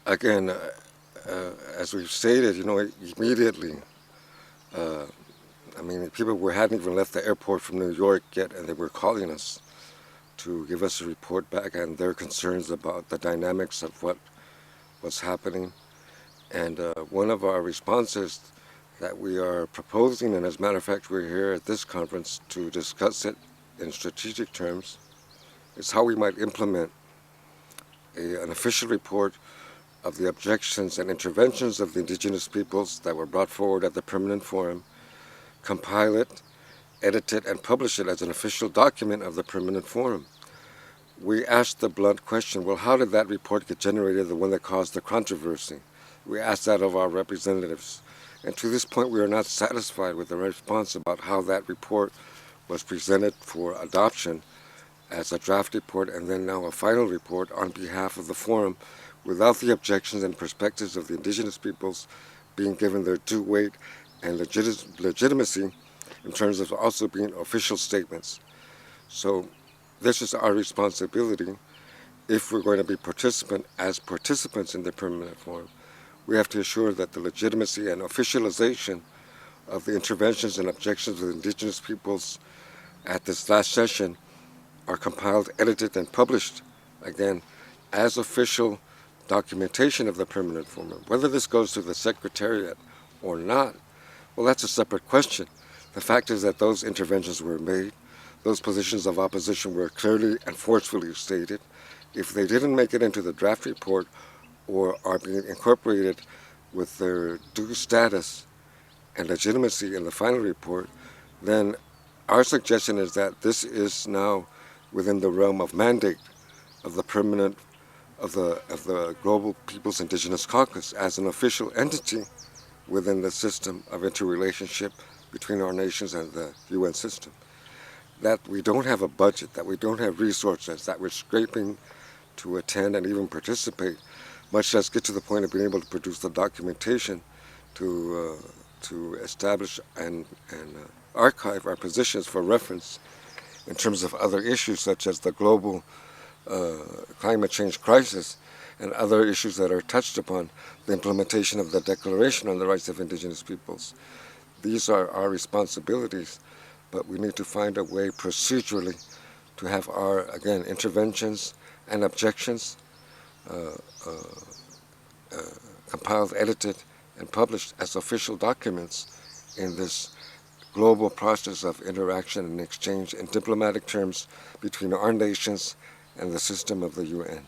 Again, as we've stated, immediately, I mean, people hadn't even left the airport from New York yet, and they were calling us to give us a report back and their concerns about the dynamics of what was happening. And one of our responses that we are proposing, and as a matter of fact, we're here at this conference to discuss it in strategic terms, is how we might implement an official report of the objections and interventions of the indigenous peoples that were brought forward at the Permanent Forum, compile it, edit it, and publish it as an official document of the Permanent Forum. We asked the blunt question, well, how did that report get generated, the one that caused the controversy? We asked that of our representatives. And to this point, we are not satisfied with the response about how that report was presented for adoption as a draft report and then now a final report on behalf of the forum without the objections and perspectives of the indigenous peoples being given their due weight and legitimacy in terms of also being official statements. So this is our responsibility if we're going to be participants in the Permanent Forum. We have to ensure that the legitimacy and officialization of the interventions and objections of the indigenous peoples at this last session are compiled, edited, and published, again, as official documentation of the Permanent Forum. Whether this goes to the Secretariat or not, well, that's a separate question. The fact is that those interventions were made, those positions of opposition were clearly and forcefully stated. If they didn't make it into the draft report or are being incorporated with their due status and legitimacy in the final report, then our suggestion is that this is now within the realm of mandate of the the Global Peoples Indigenous Caucus as an official entity within the system of interrelationship between our nations and the UN system. That we don't have a budget, that we don't have resources, that we're scraping to attend and even participate, much less get to the point of being able to produce the documentation to establish and archive our positions for reference in terms of other issues such as the global climate change crisis and other issues that are touched upon, the implementation of the Declaration on the Rights of Indigenous Peoples. These are our responsibilities, but we need to find a way procedurally to have our, again, interventions and objections compiled, edited, and published as official documents in this global process of interaction and exchange in diplomatic terms between our nations and the system of the UN.